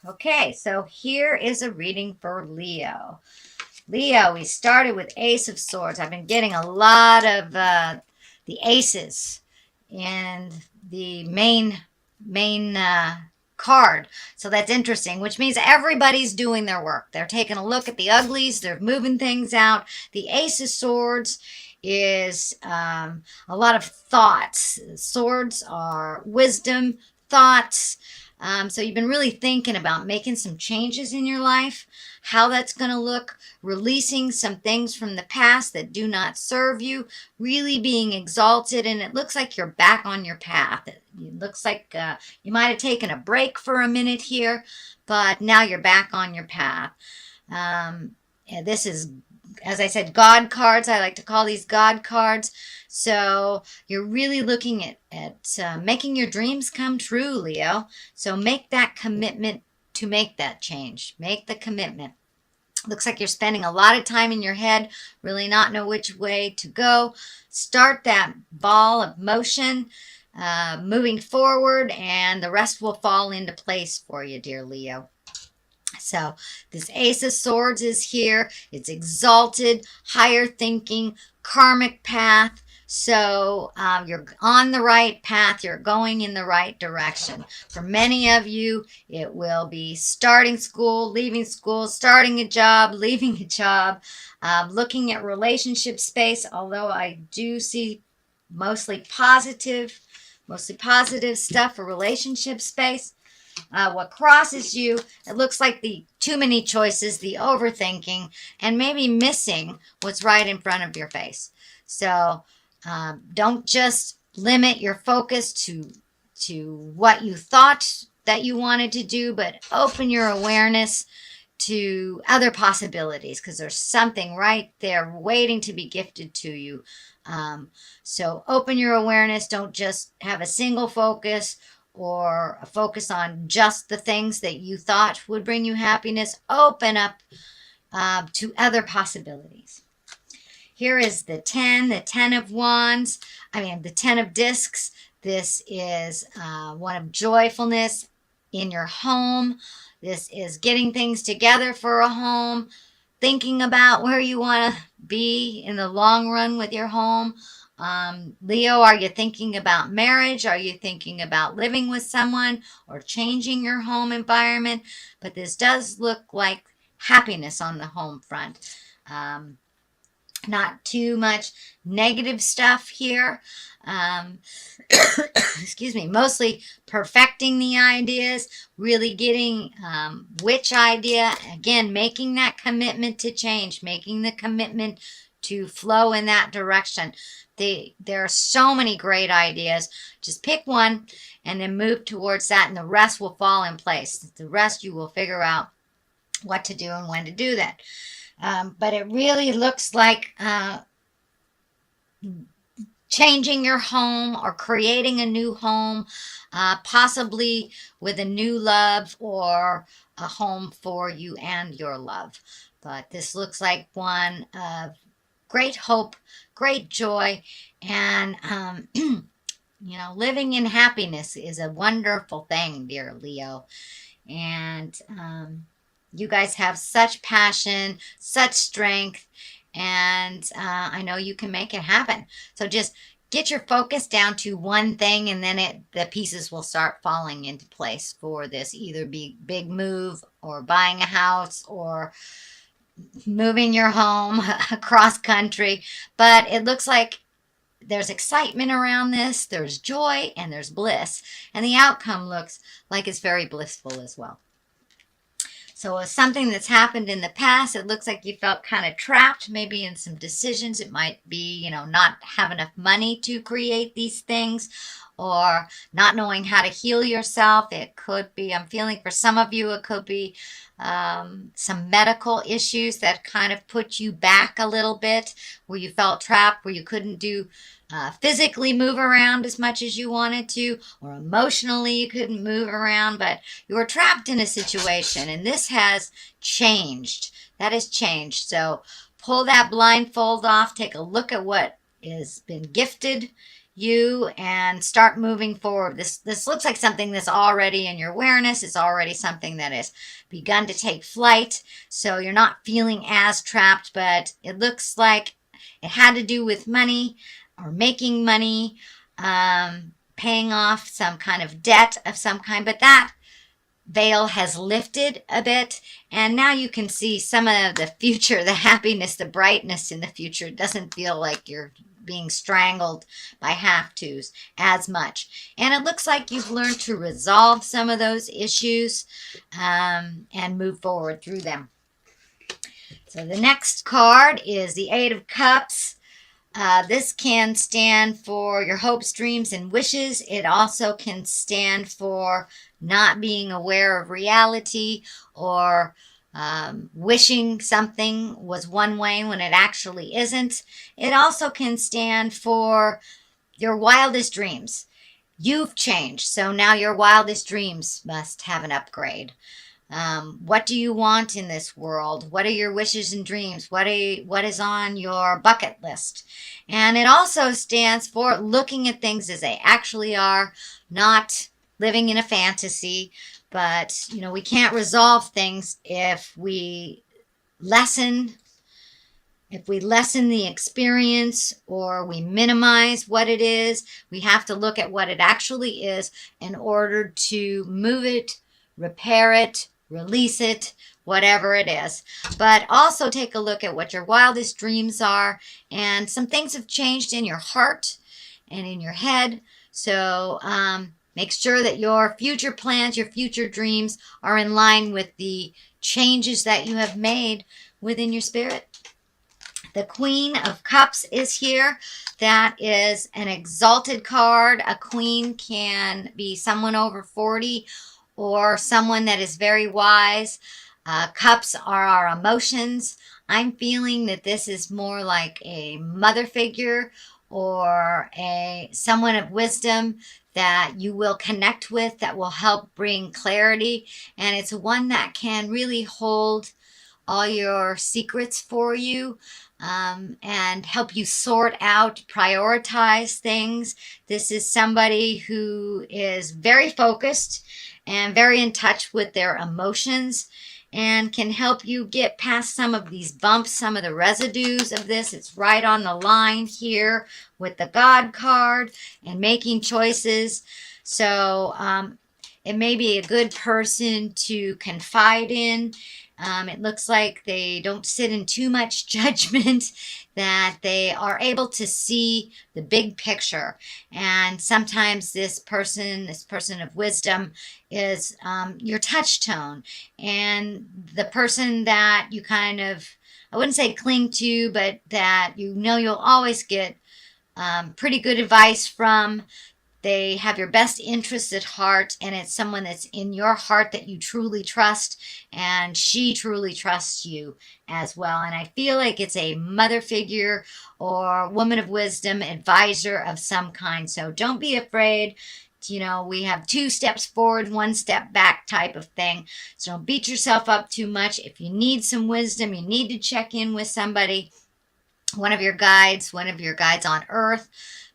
Okay, so here is a reading for Leo. Leo, we started with Ace of Swords. I've been getting a lot of the aces and the main card. So that's interesting, which means everybody's doing their work. They're taking a look at the uglies. They're moving things out. The Ace of Swords is a lot of thoughts. Swords are wisdom, thoughts. So you've been really thinking about making some changes in your life, how that's going to look, releasing some things from the past that do not serve you, really being exalted, and it looks like you're back on your path. It looks like you might have taken a break for a minute here, but now you're back on your path. And this is, as I said, God cards. I like to call these God cards. So you're really looking at making your dreams come true, Leo. So make that commitment to make that change. Make the commitment. Looks like you're spending a lot of time in your head, really not know which way to go. Start that ball of motion, moving forward, and the rest will fall into place for you, dear Leo. So this Ace of Swords is here. It's exalted, higher thinking, karmic path. So you're on the right path. You're going in the right direction. For many of you, it will be starting school, leaving school, starting a job, leaving a job, looking at relationship space, although I do see mostly positive stuff for relationship space. What crosses you, it looks like the too many choices, the overthinking, and maybe missing what's right in front of your face. So don't just limit your focus to what you thought that you wanted to do, but open your awareness to other possibilities, because there's something right there waiting to be gifted to you. So open your awareness. Don't just have a single focus or a focus on just the things that you thought would bring you happiness. Open up to other possibilities. Here is the 10 of wands. The 10 of discs. This is one of joyfulness in your home. This is getting things together for a home, thinking about where you want to be in the long run with your home. Leo, are you thinking about marriage? Are you thinking about living with someone or changing your home environment? But this does look like happiness on the home front. Not too much negative stuff here. Excuse me, mostly perfecting the ideas, really getting which idea, again, making that commitment to change, making the commitment to flow in that direction. There are so many great ideas. Just pick one and then move towards that, and the rest will fall in place. The rest you will figure out what to do and when to do that. But it really looks like changing your home or creating a new home, possibly with a new love or a home for you and your love. But this looks like one of great hope, great joy, and living in happiness is a wonderful thing, dear Leo. And you guys have such passion, such strength, and I know you can make it happen. So just get your focus down to one thing, and then the pieces will start falling into place for this either big move or buying a house or moving your home across country. But it looks like there's excitement around this, there's joy, and there's bliss. And the outcome looks like it's very blissful as well. So it's something that's happened in the past. It looks like you felt kind of trapped, maybe in some decisions. It might be, not have enough money to create these things, or not knowing how to heal yourself. It could be, I'm feeling for some of you, it could be some medical issues that kind of put you back a little bit, where you felt trapped, where you couldn't physically move around as much as you wanted to, or emotionally you couldn't move around, but you were trapped in a situation, and this has changed. That has changed. So pull that blindfold off, take a look at what has been gifted you and start moving forward. This looks like something that's already in your awareness. It's already something that has begun to take flight. So you're not feeling as trapped, but it looks like it had to do with money or making money, paying off some kind of debt of some kind. But that veil has lifted a bit, and now you can see some of the future, the happiness, the brightness in the future. It doesn't feel like you're being strangled by have-tos as much. And it looks like you've learned to resolve some of those issues and move forward through them. So the next card is the Eight of Cups. This can stand for your hopes, dreams, and wishes. It also can stand for not being aware of reality, or wishing something was one way when it actually isn't. It also can stand for your wildest dreams. You've changed, so now your wildest dreams must have an upgrade. What do you want in this world? What are your wishes and dreams? What is on your bucket list? And it also stands for looking at things as they actually are, not living in a fantasy. But, we can't resolve things if we lessen the experience, or we minimize what it is. We have to look at what it actually is in order to move it, repair it, release it, whatever it is. But also take a look at what your wildest dreams are. And some things have changed in your heart and in your head. So make sure that your future plans, your future dreams are in line with the changes that you have made within your spirit. The Queen of Cups is here. That is an exalted card. A queen can be someone over 40 or someone that is very wise. Cups are our emotions. I'm feeling that this is more like a mother figure or someone of wisdom that you will connect with, that will help bring clarity. And it's one that can really hold all your secrets for you, and help you sort out, prioritize things. This is somebody who is very focused and very in touch with their emotions, and can help you get past some of these bumps, some of the residues of this. It's right on the line here with the God card and making choices. So it may be a good person to confide in. It looks like they don't sit in too much judgment, that they are able to see the big picture. And sometimes this person of wisdom is your touch tone, and the person that you kind of, I wouldn't say cling to, but that you'll always get pretty good advice from. They have your best interests at heart, and it's someone that's in your heart that you truly trust, and she truly trusts you as well. And I feel like it's a mother figure or woman of wisdom, advisor of some kind. So don't be afraid. We have 2 steps forward, 1 step back type of thing. So don't beat yourself up too much. If you need some wisdom, you need to check in with somebody, one of your guides on earth,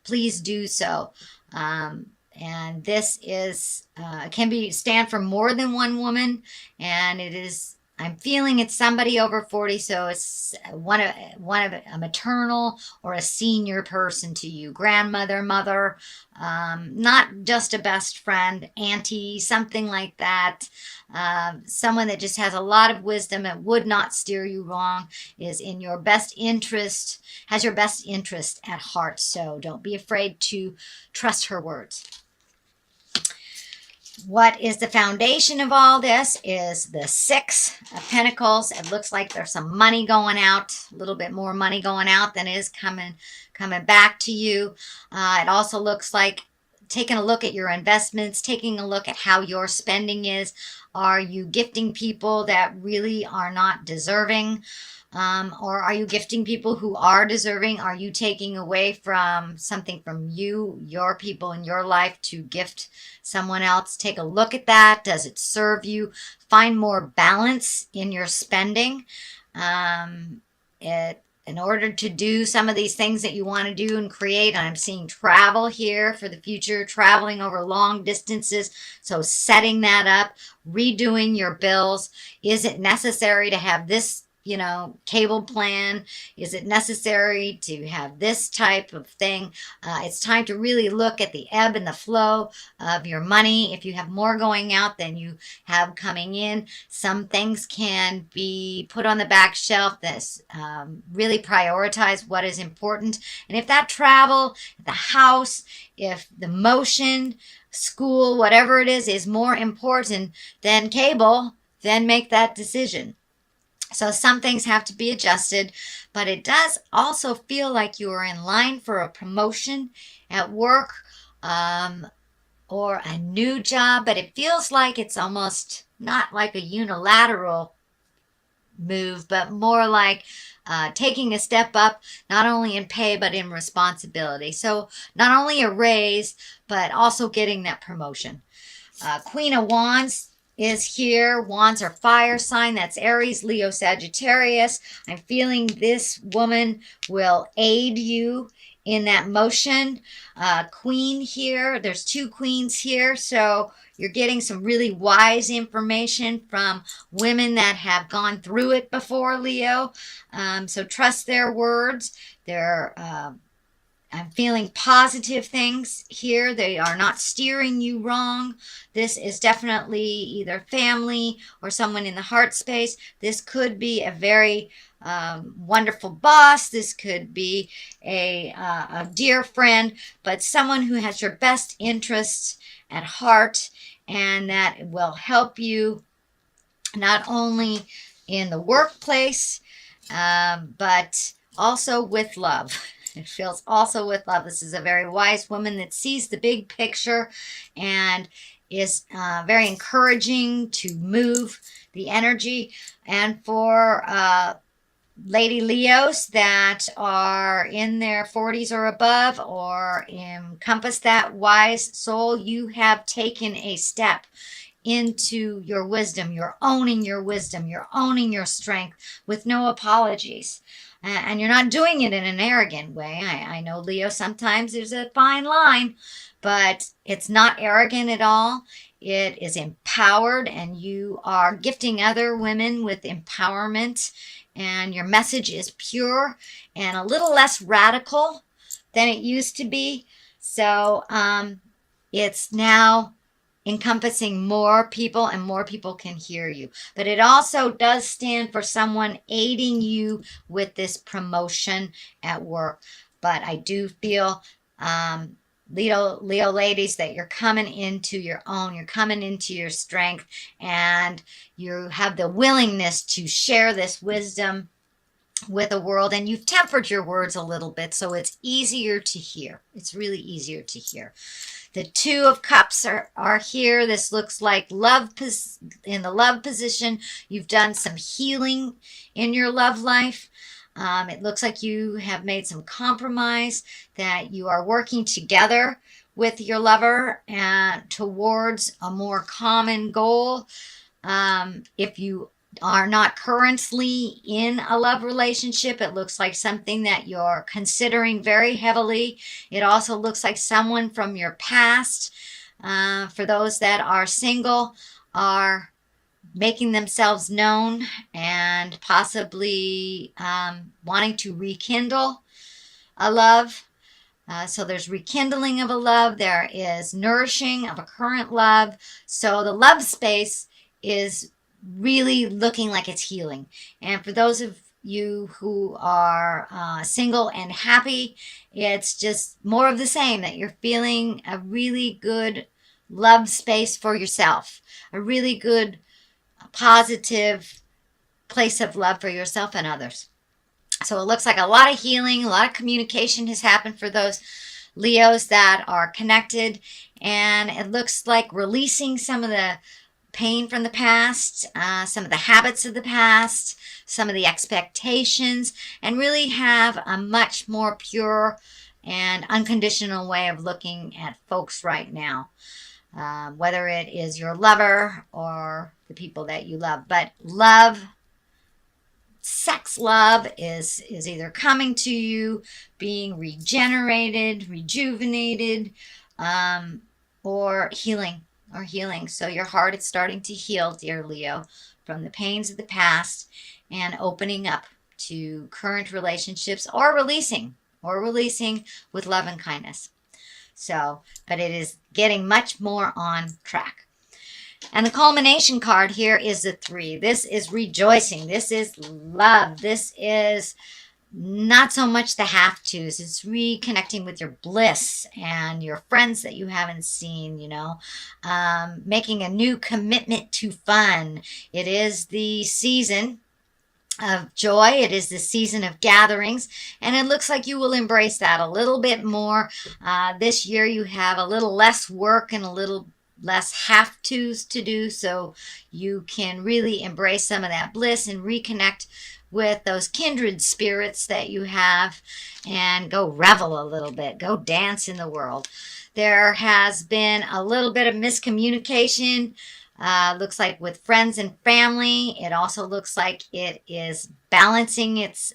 please do so. And this is can stand for more than one woman, and I'm feeling it's somebody over 40, so it's one of a maternal or a senior person to you, grandmother, mother, not just a best friend, auntie, something like that. Someone that just has a lot of wisdom and would not steer you wrong, is in your best interest, has your best interest at heart. So don't be afraid to trust her words. What is the foundation of all this is the 6 of Pentacles. It looks like there's some money going out, a little bit more money going out than is coming back to you. It also looks like taking a look at your investments, taking a look at how your spending is. Are you gifting people that really are not deserving? Or are you gifting people who are deserving? Are you taking away from something from your people in your life to gift someone else? Take a look at that. Does it serve you? Find more balance in your spending. in order to do some of these things that you want to do and create. I'm seeing travel here for the future, traveling over long distances. So setting that up, redoing your bills. Is it necessary to have this, cable plan? Is it necessary to have this type of thing? It's time to really look at the ebb and the flow of your money. If you have more going out than you have coming in, some things can be put on the back shelf. This really prioritize what is important. And if that travel, the house, if the motion, school, whatever it is more important than cable, then make that decision. So some things have to be adjusted, but it does also feel like you are in line for a promotion at work, or a new job, but it feels like it's almost not like a unilateral move, but more like taking a step up, not only in pay, but in responsibility. So not only a raise, but also getting that promotion. Queen of Wands is here. Wands are fire sign. That's Aries, Leo, Sagittarius. I'm feeling this woman will aid you in that motion. Queen here. There's two queens here. So you're getting some really wise information from women that have gone through it before, Leo. So trust their words. I'm feeling positive things here. They are not steering you wrong. This is definitely either family or someone in the heart space. This could be a very wonderful boss. This could be a dear friend, but someone who has your best interests at heart and that will help you not only in the workplace, but also with love. It feels also with love. This is a very wise woman that sees the big picture and is very encouraging to move the energy. And for Lady Leos that are in their 40s or above or encompass that wise soul, you have taken a step into your wisdom. You're owning your wisdom. You're owning your strength with no apologies. And you're not doing it in an arrogant way. I know, Leo, sometimes there's a fine line, but it's not arrogant at all. It is empowered, and you are gifting other women with empowerment, and your message is pure and a little less radical than it used to be. So it's now encompassing more people, and more people can hear you. But it also does stand for someone aiding you with this promotion at work. But I do feel, Leo ladies, that you're coming into your own. You're coming into your strength, and you have the willingness to share this wisdom with the world, and you've tempered your words a little bit, so it's easier to hear. It's really easier to hear. The Two of Cups are here. This looks like love in the love position. You've done some healing in your love life. It looks like you have made some compromise, that you are working together with your lover and towards a more common goal. If you are not currently in a love relationship, it looks like something that you're considering very heavily. It also looks like someone from your past, for those that are single, are making themselves known and possibly wanting to rekindle a love. So there's rekindling of a love. There is nourishing of a current love. So the love space is really looking like it's healing. And for those of you who are single and happy, it's just more of the same, that you're feeling a really good love space for yourself, a really good positive place of love for yourself and others. So it looks like a lot of healing, a lot of communication has happened for those Leos that are connected, and it looks like releasing some of the pain from the past, some of the habits of the past, some of the expectations, and really have a much more pure and unconditional way of looking at folks right now, whether it is your lover or the people that you love. But love sex love is either coming to you, being regenerated, rejuvenated, um, or healing, So your heart is starting to heal, dear Leo, from the pains of the past and opening up to current relationships or releasing with love and kindness. So, but it is getting much more on track. And the culmination card here is the 3. This is rejoicing. This is love. This is not so much the have tos. It's reconnecting with your bliss and your friends that you haven't seen, making a new commitment to fun. It is the season of joy. It is the season of gatherings, and it looks like you will embrace that a little bit more. This year you have a little less work and a little less have tos to do, so you can really embrace some of that bliss and reconnect with those kindred spirits that you have and go revel a little bit, go dance in the world. There has been a little bit of miscommunication. Looks like with friends and family. It also looks like it is balancing its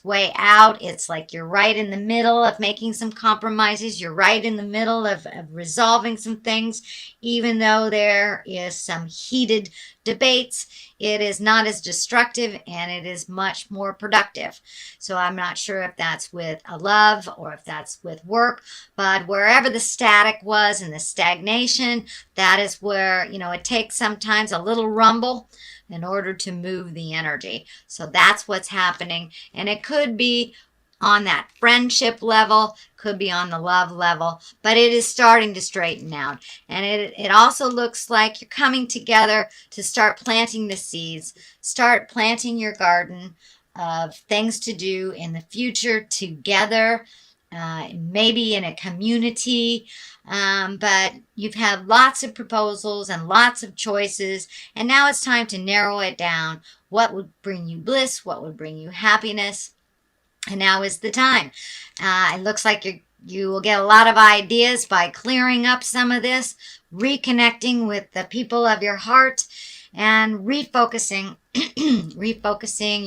way out. It's like you're right in the middle of making some compromises. You're right in the middle of resolving some things, even though there is some heated debates. It is not as destructive and it is much more productive. So I'm not sure if that's with a love or if that's with work, but wherever the static was and the stagnation, that is where, it takes sometimes a little rumble in order to move the energy. So that's what's happening. And it could be on that friendship level, could be on the love level, but it is starting to straighten out. And it also looks like you're coming together to start planting the seeds, start planting your garden of things to do in the future together, maybe in a community. But you've had lots of proposals and lots of choices, and now it's time to narrow it down. What would bring you bliss? What would bring you happiness? And now is the time. It looks like you will get a lot of ideas by clearing up some of this, reconnecting with the people of your heart, and refocusing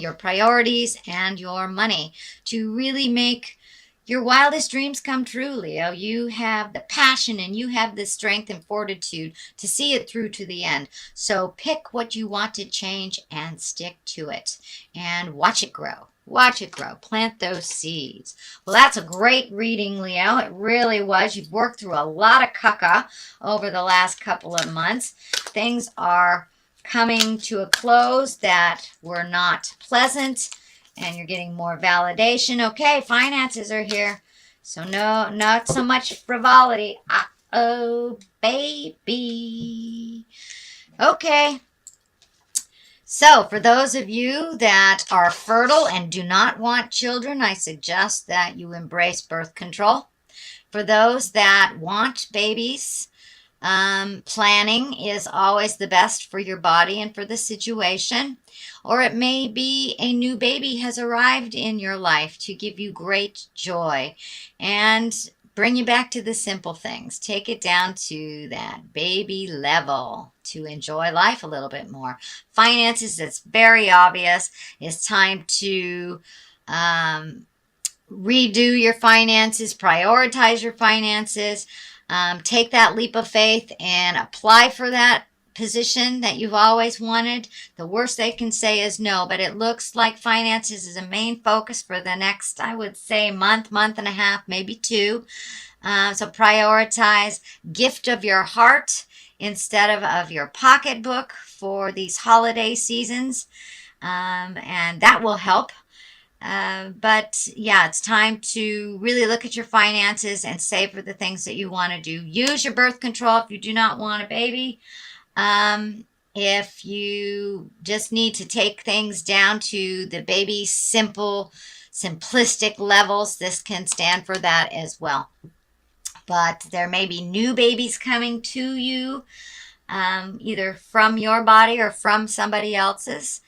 your priorities and your money to really make your wildest dreams come true, Leo. You have the passion and you have the strength and fortitude to see it through to the end. So pick what you want to change and stick to it and watch it grow. Watch it grow. Plant those seeds. Well, that's a great reading, Leo. It really was. You've worked through a lot of caca over the last couple of months. Things are coming to a close that were not pleasant, and you're getting more validation. Okay, finances are here. So no, not so much frivolity. Uh-oh, baby. Okay. So for those of you that are fertile and do not want children, I suggest that you embrace birth control. For those that want babies, planning is always the best for your body and for the situation. Or it may be a new baby has arrived in your life to give you great joy and bring you back to the simple things. Take it down to that baby level to enjoy life a little bit more. Finances, that's very obvious. It's time to redo your finances, prioritize your finances, take that leap of faith and apply for that position that you've always wanted. The worst they can say is no, but it looks like finances is a main focus for the next, I would say, month and a half, maybe 2. So prioritize gift of your heart instead of your pocketbook for these holiday seasons, and that will help. But yeah, it's time to really look at your finances and save for the things that you want to do. Use your birth control if you do not want a baby. If you just need to take things down to the baby simplistic levels, this can stand for that as well. But there may be new babies coming to you, either from your body or from somebody else's.